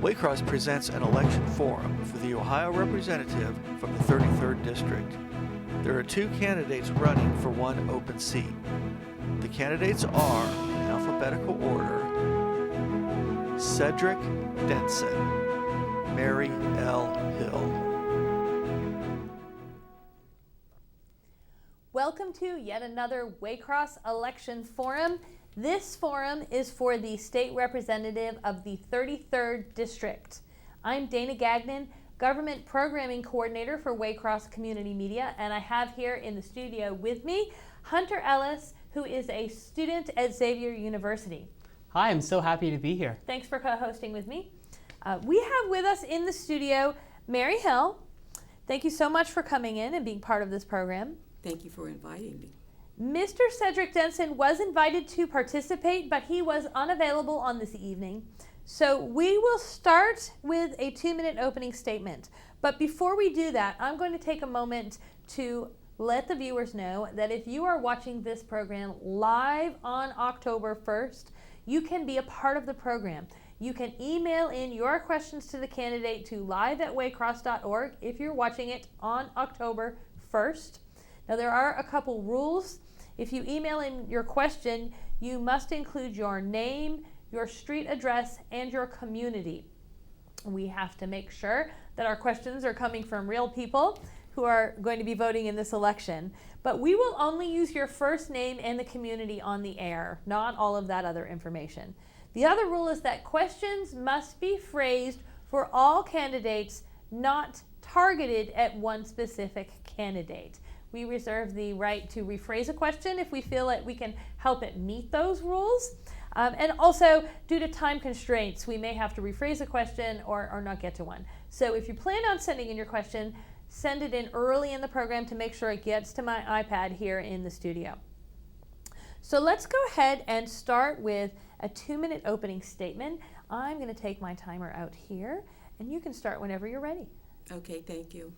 Waycross presents an election forum for the Ohio representative from the 33rd District. There are two candidates running for one open seat. The candidates are, in alphabetical order, Sedrick Denson, Mary L. Hill. Welcome to yet another Waycross election forum. This forum is for the state representative of the 33rd District. I'm Dana Gagnon, Government Programming Coordinator for Waycross Community Media, and I have here in the studio with me Hunter Ellis, who is a student at Xavier University. Hi, I'm so happy to be here. Thanks for co-hosting with me. We have with us in the studio Mary Hill. Thank you so much for coming in and being part of this program. Thank you for inviting me. Mr. Sedrick Denson was invited to participate, but he was unavailable on this evening. So we will start with a 2-minute opening statement. But before we do that, I'm going to take a moment to let the viewers know that if you are watching this program live on October 1st, you can be a part of the program. You can email in your questions to the candidate to live@waycross.org if you're watching it on October 1st. Now, there are a couple rules. If you email in your question, you must include your name, your street address, and your community. We have to make sure that our questions are coming from real people who are going to be voting in this election. But we will only use your first name and the community on the air, not all of that other information. The other rule is that questions must be phrased for all candidates, not targeted at one specific candidate. We reserve the right to rephrase a question if we feel that we can help it meet those rules. And also, due to time constraints, we may have to rephrase a question or not get to one. So if you plan on sending in your question, send it in early in the program to make sure it gets to my iPad here in the studio. So let's go ahead and start with a 2-minute opening statement. I'm going to take my timer out here, and you can start whenever you're ready. Okay, thank you.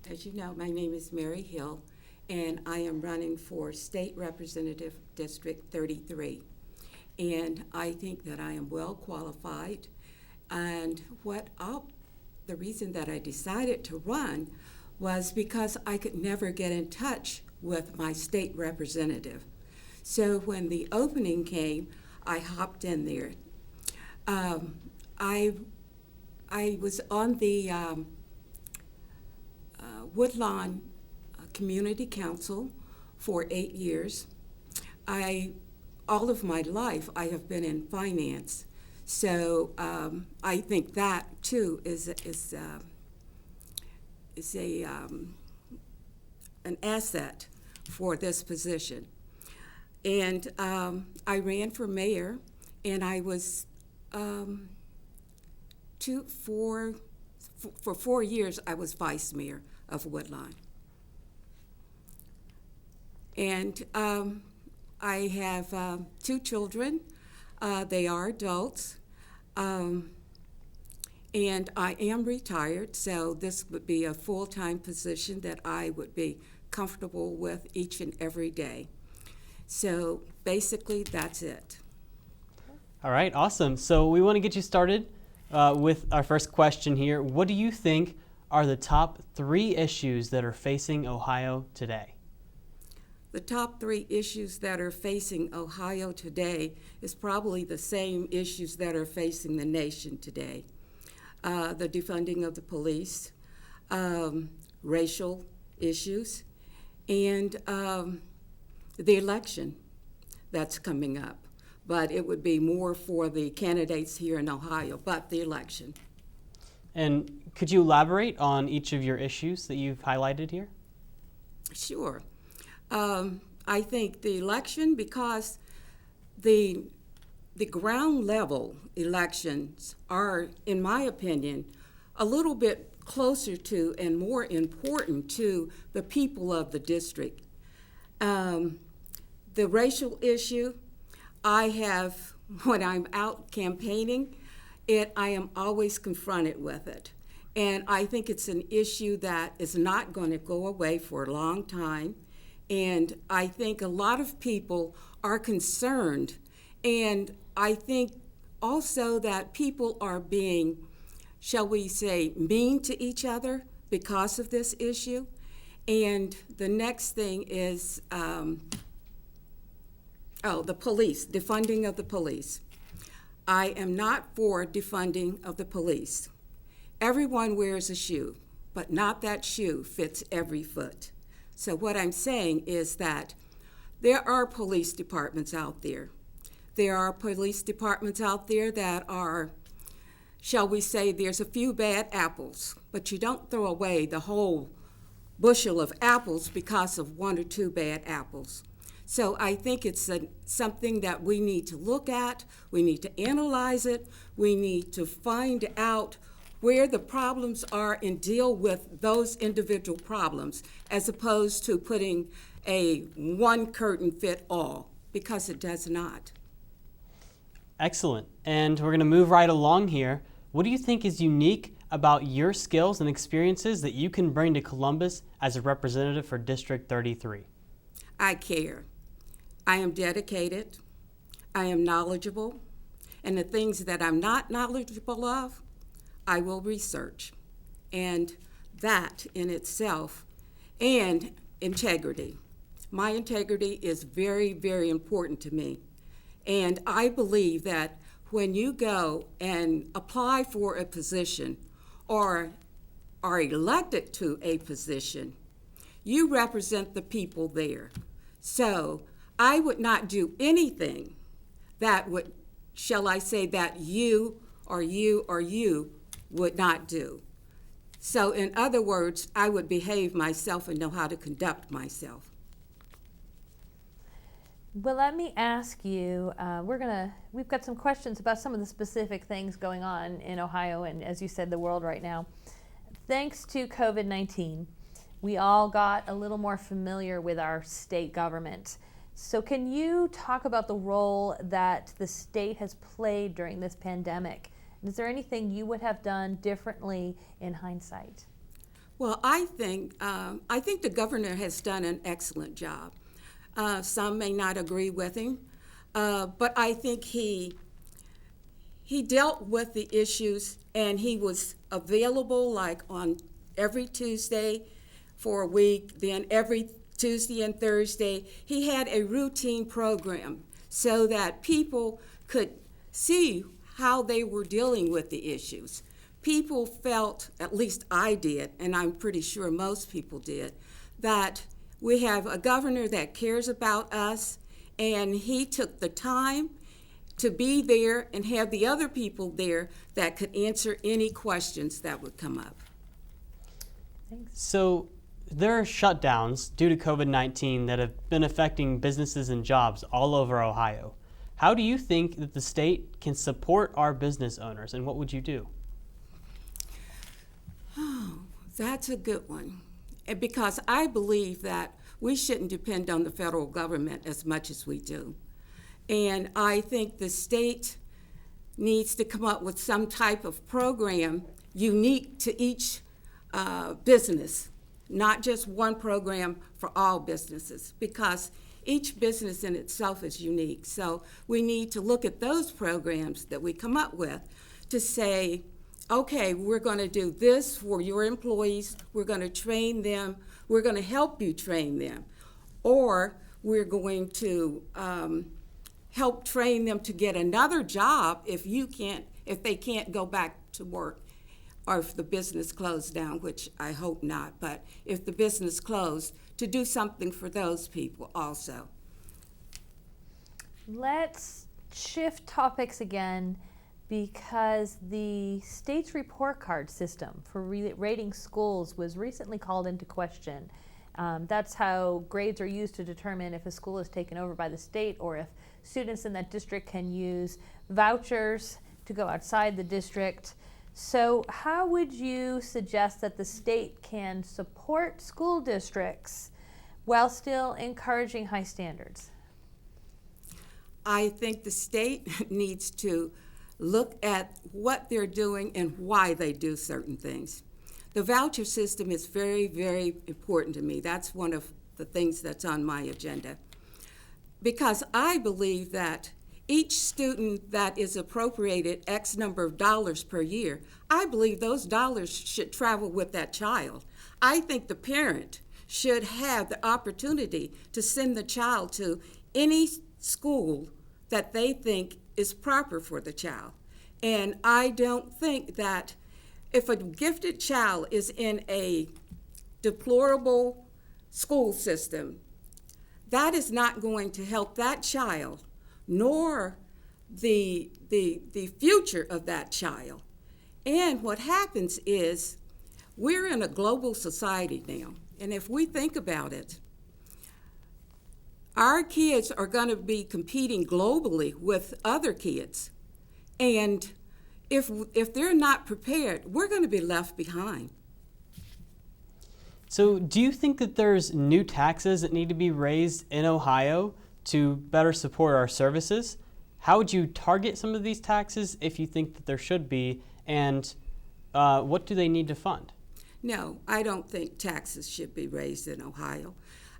As you know, my name is Mary Hill, and I am running for State Representative District 33. And I think that I am well qualified. And the reason that I decided to run was because I could never get in touch with my state representative. So when the opening came, I hopped in there. I was on the Woodlawn Community Council for 8 years. All of my life I have been in finance, so I think that too is an asset for this position. And I ran for mayor, and I was for 4 years I was vice mayor of Woodlawn. And I have 2 children. They are adults. And I am retired, so this would be a full-time position that I would be comfortable with each and every day. So basically, that's it. All right, awesome. So we want to get you started with our first question here. What do you think are the top 3 issues that are facing Ohio today? The top 3 issues that are facing Ohio today is probably the same issues that are facing the nation today. The defunding of the police, racial issues, and the election that's coming up. But it would be more for the candidates here in Ohio, but the election. And could you elaborate on each of your issues that you've highlighted here? Sure. I think the election, because the ground level elections are, in my opinion, a little bit closer to and more important to the people of the district. The racial issue, when I'm out campaigning, I am always confronted with it. And I think it's an issue that is not going to go away for a long time. And I think a lot of people are concerned. And I think also that people are being, shall we say, mean to each other because of this issue. And the next thing is, the police, defunding of the police. I am not for defunding of the police. Everyone wears a shoe, but not that shoe fits every foot. So what I'm saying is that there are police departments out there. There are police departments out there that are, shall we say, there's a few bad apples, but you don't throw away the whole bushel of apples because of one or two bad apples. So I think it's something that we need to look at, we need to analyze it, we need to find out where the problems are and deal with those individual problems, as opposed to putting a one curtain fit all, because it does not. Excellent. And we're going to move right along here. What do you think is unique about your skills and experiences that you can bring to Columbus as a representative for District 33? I care. I am dedicated. I am knowledgeable. And the things that I'm not knowledgeable of, I will research. And that in itself, and integrity. My integrity is very, very important to me. And I believe that when you go and apply for a position or are elected to a position, you represent the people there. So I would not do anything that would, shall I say, that you or you or you would not do. So in other words, I would behave myself and know how to conduct myself. Well, let me ask you, we've got some questions about some of the specific things going on in Ohio and, as you said, the world right now. Thanks to COVID-19, we all got a little more familiar with our state government. So can you talk about the role that the state has played during this pandemic? Is there anything you would have done differently in hindsight? Well, I think the governor has done an excellent job. Some may not agree with him, but I think he dealt with the issues, and he was available like on every Tuesday for a week, then every Tuesday and Thursday. He had a routine program so that people could see how they were dealing with the issues. People felt, at least I did, and I'm pretty sure most people did, that we have a governor that cares about us, and he took the time to be there and have the other people there that could answer any questions that would come up. Thanks. So there are shutdowns due to COVID-19 that have been affecting businesses and jobs all over Ohio. How do you think that the state can support our business owners, and what would you do? Oh, that's a good one. Because I believe that we shouldn't depend on the federal government as much as we do. And I think the state needs to come up with some type of program unique to each business, not just one program for all businesses, because each business in itself is unique. So we need to look at those programs that we come up with to say, okay, we're going to do this for your employees, we're going to train them, we're going to help you train them, or we're going to help train them to get another job if they can't go back to work, or if the business closed down, which I hope not, but if the business closed, to do something for those people also. Let's shift topics again, because the state's report card system for rating schools was recently called into question. That's how grades are used to determine if a school is taken over by the state, or if students in that district can use vouchers to go outside the district. So how would you suggest that the state can support school districts while still encouraging high standards? I think the state needs to look at what they're doing and why they do certain things. The voucher system is very, very important to me. That's one of the things that's on my agenda. Because I believe that each student that is appropriated X number of dollars per year, I believe those dollars should travel with that child. I think the parent should have the opportunity to send the child to any school that they think is proper for the child. And I don't think that if a gifted child is in a deplorable school system, that is not going to help that child, nor the future of that child. And what happens is we're in a global society now, and if we think about it, our kids are going to be competing globally with other kids. And if they're not prepared, we're going to be left behind. So do you think that there's new taxes that need to be raised in Ohio to better support our services? How would you target some of these taxes if you think that there should be, and what do they need to fund? No, I don't think taxes should be raised in Ohio.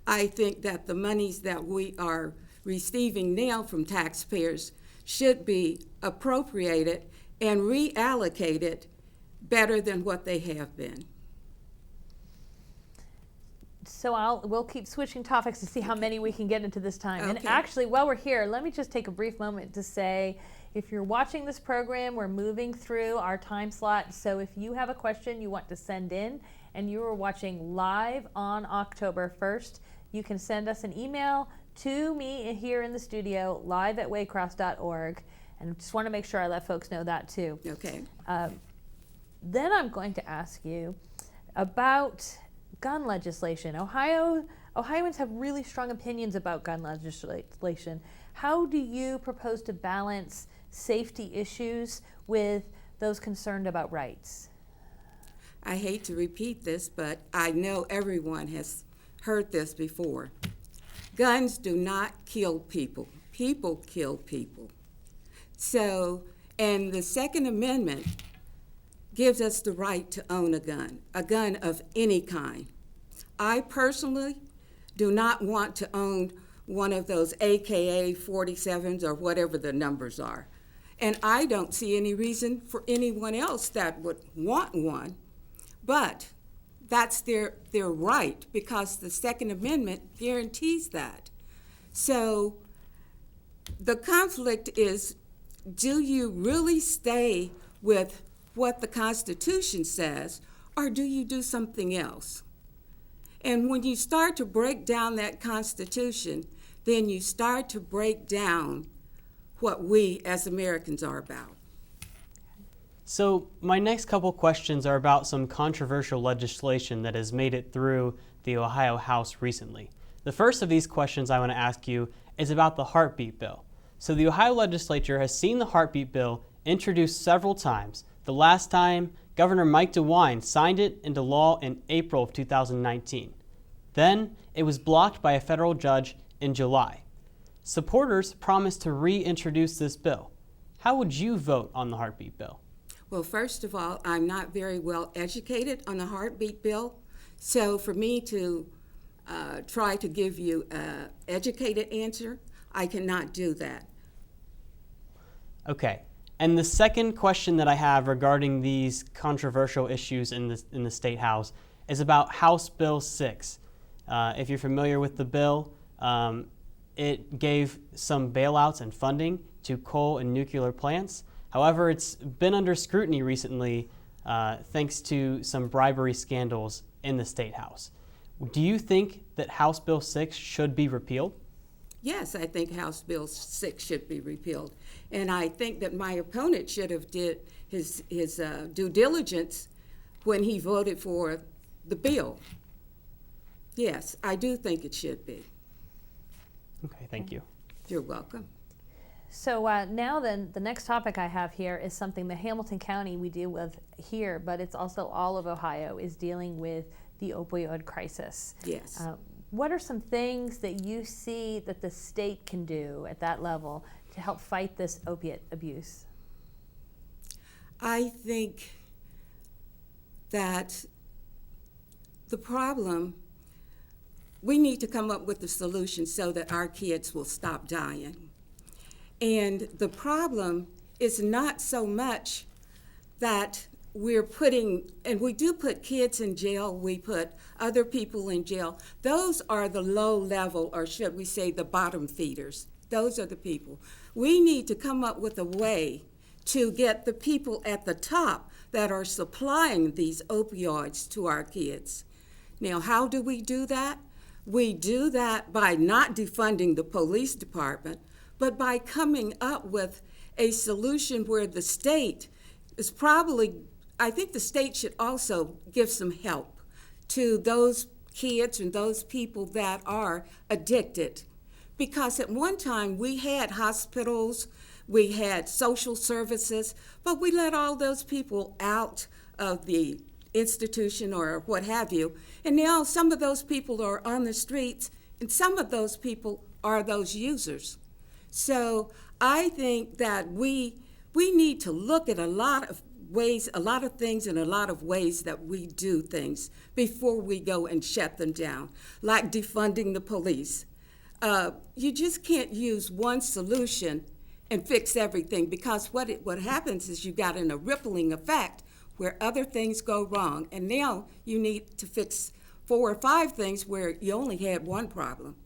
I think that the monies that we are receiving now from taxpayers should be appropriated and reallocated better than what they have been. So we'll keep switching topics to see how many we can get into this time. And Okay. actually, while we're here, let me just take a brief moment to say, if you're watching this program, we're moving through our time slot. So if you have a question you want to send in and you are watching live on October 1st, you can send us an email to me here in the studio, live@waycross.org. And I just want to make sure I let folks know that too. Okay. Then I'm going to ask you about gun legislation. Ohioans have really strong opinions about gun legislation. How do you propose to balance safety issues with those concerned about rights? I hate to repeat this, but I know everyone has heard this before. Guns do not kill people. People kill people. So, and the Second Amendment gives us the right to own a gun of any kind. I personally do not want to own one of those AKA 47s or whatever the numbers are. And I don't see any reason for anyone else that would want one, but that's their right because the Second Amendment guarantees that. So the conflict is, do you really stay with what the Constitution says, or do you do something else? And when you start to break down that Constitution, then you start to break down what we as Americans are about. So my next couple questions are about some controversial legislation that has made it through the Ohio House recently. The first of these questions I want to ask you is about the heartbeat bill. So the Ohio legislature has seen the heartbeat bill introduced several times. The last time, Governor Mike DeWine signed it into law in April of 2019. Then it was blocked by a federal judge in July. Supporters promised to reintroduce this bill. How would you vote on the heartbeat bill? Well, first of all, I'm not very well educated on the heartbeat bill, so for me to try to give you an educated answer, I cannot do that. Okay. And the second question that I have regarding these controversial issues in the State House is about House Bill 6. If you're familiar with the bill, it gave some bailouts and funding to coal and nuclear plants. However, it's been under scrutiny recently thanks to some bribery scandals in the State House. Do you think that House Bill 6 should be repealed? Yes, I think House Bill 6 should be repealed. And I think that my opponent should have did his due diligence when he voted for the bill. Yes, I do think it should be. Okay, thank you. You're welcome. So now then, the next topic I have here is something that Hamilton County we deal with here, but it's also all of Ohio is dealing with the opioid crisis. Yes. What are some things that you see that the state can do at that level to help fight this opiate abuse? I think that the problem, we need to come up with a solution so that our kids will stop dying. And the problem is not so much that we're putting, and we do put kids in jail, we put other people in jail. Those are the low level, or should we say the bottom feeders. Those are the people. We need to come up with a way to get the people at the top that are supplying these opioids to our kids. Now, how do we do that? We do that by not defunding the police department, but by coming up with a solution where the state is probably, I think the state should also give some help to those kids and those people that are addicted. Because at one time we had hospitals, we had social services, but we let all those people out of the institution or what have you. And now some of those people are on the streets, and some of those people are those users. So I think that we need to look at a lot of ways, a lot of things in a lot of ways that we do things before we go and shut them down, like defunding the police. You just can't use one solution and fix everything, because what happens is you got a rippling effect where other things go wrong, and now you need to fix 4 or 5 things where you only had one problem.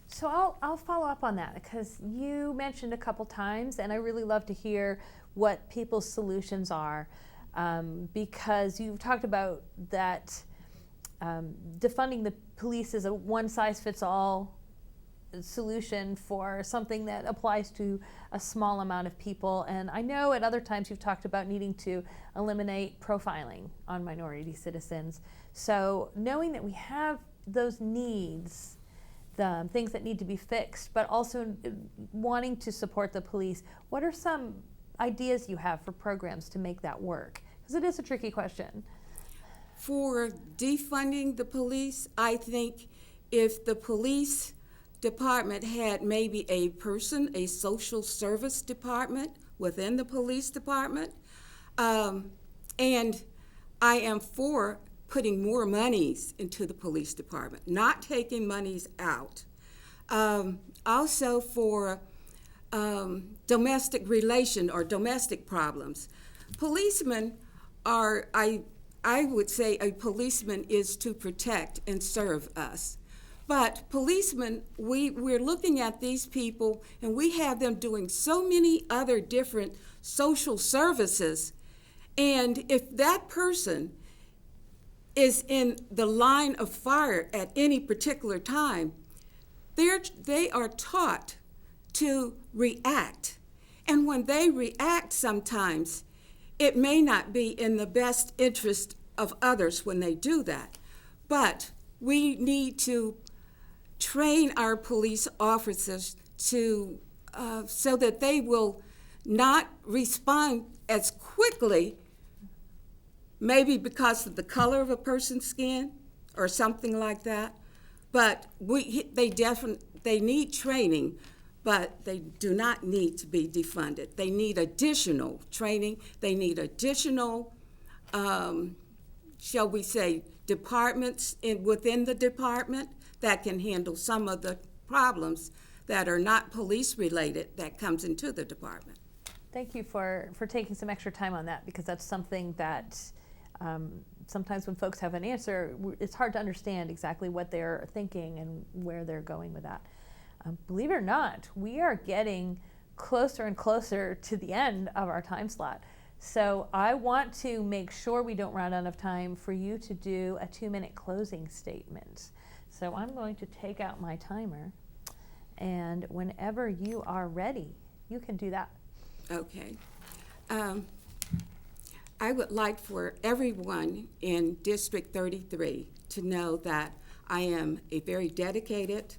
So I'll follow up on that, because you mentioned a couple times, and I really love to hear what people's solutions are, because you've talked about that defunding the police is a one-size-fits-all solution for something that applies to a small amount of people. And I know at other times you've talked about needing to eliminate profiling on minority citizens. So knowing that we have those needs, the things that need to be fixed, but also wanting to support the police, what are some ideas you have for programs to make that work? Because it is a tricky question. For defunding the police, I think if the police department had maybe a social service department within the police department, and I am for putting more monies into the police department, not taking monies out. Also for domestic relation or domestic problems. Policemen are, I would say a policeman is to protect and serve us. But policemen, we're looking at these people and we have them doing so many other different social services. And if that person is in the line of fire at any particular time, they are taught to react. And when they react sometimes, it may not be in the best interest of others when they do that. But we need to train our police officers to so that they will not respond as quickly, maybe because of the color of a person's skin or something like that. But they need training, but they do not need to be defunded. They need additional training. They need additional, shall we say, departments within the department that can handle some of the problems that are not police related that comes into the department. Thank you for taking some extra time on that, because that's something that sometimes when folks have an answer, it's hard to understand exactly what they're thinking and where they're going with that. Believe it or not, we are getting closer and closer to the end of our time slot. So I want to make sure we don't run out of time for you to do a 2-minute closing statement. So I'm going to take out my timer, and whenever you are ready, you can do that. Okay. I would like for everyone in District 33 to know that I am a very dedicated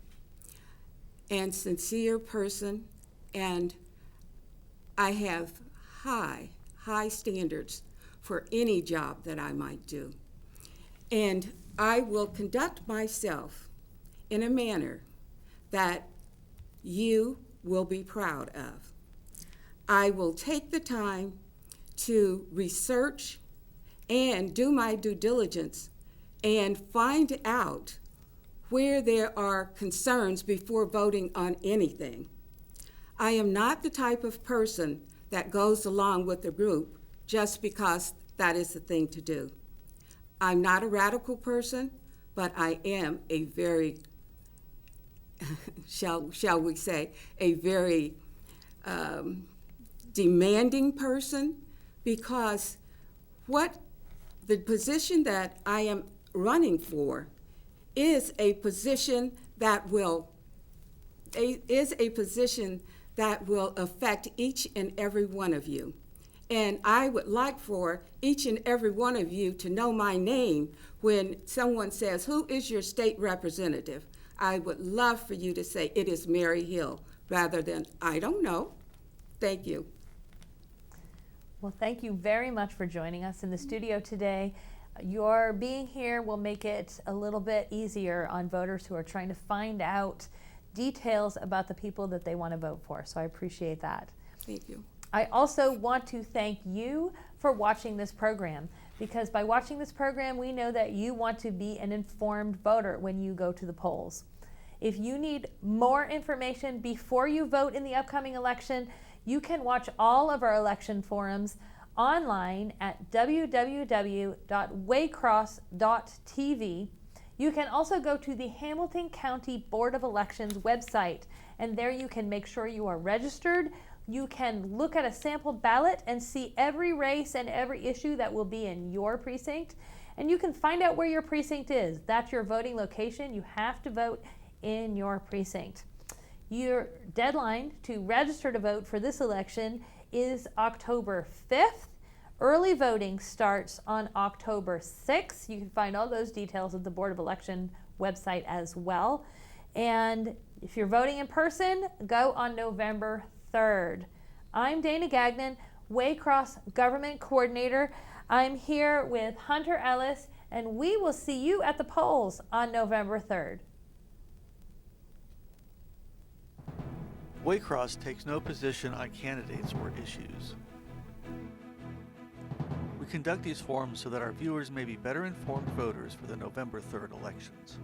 and sincere person, and I have high standards for any job that I might do. And I will conduct myself in a manner that you will be proud of. I will take the time to research and do my due diligence and find out where there are concerns before voting on anything. I am not the type of person that goes along with the group just because that is the thing to do. I'm not a radical person, but I am a very, shall we say, a very demanding person, because what the position that I am running for is a position that will affect each and every one of you. And I would like for each and every one of you to know my name when someone says, "Who is your state representative?" I would love for you to say, "It is Mary Hill," rather than, "I don't know." Thank you. Well, thank you very much for joining us in the studio today. Your being here will make it a little bit easier on voters who are trying to find out details about the people that they want to vote for. So I appreciate that. Thank you. I also want to thank you for watching this program, because by watching this program, we know that you want to be an informed voter when you go to the polls. If you need more information before you vote in the upcoming election, you can watch all of our election forums online at www.waycross.tv. You can also go to the Hamilton County Board of Elections website, and there you can make sure you are registered. You can look at a sample ballot and see every race and every issue that will be in your precinct, and you can find out where your precinct is. That's your voting location. You have to vote in your precinct. Your deadline to register to vote for this election is October 5th. Early voting starts on October 6th. You can find all those details at the Board of Election website as well. And if you're voting in person, go on November 3rd. I'm Dana Gagnon, Waycross Government Coordinator. I'm here with Hunter Ellis, and we will see you at the polls on November 3rd. Waycross takes no position on candidates or issues. We conduct these forums so that our viewers may be better informed voters for the November 3rd elections.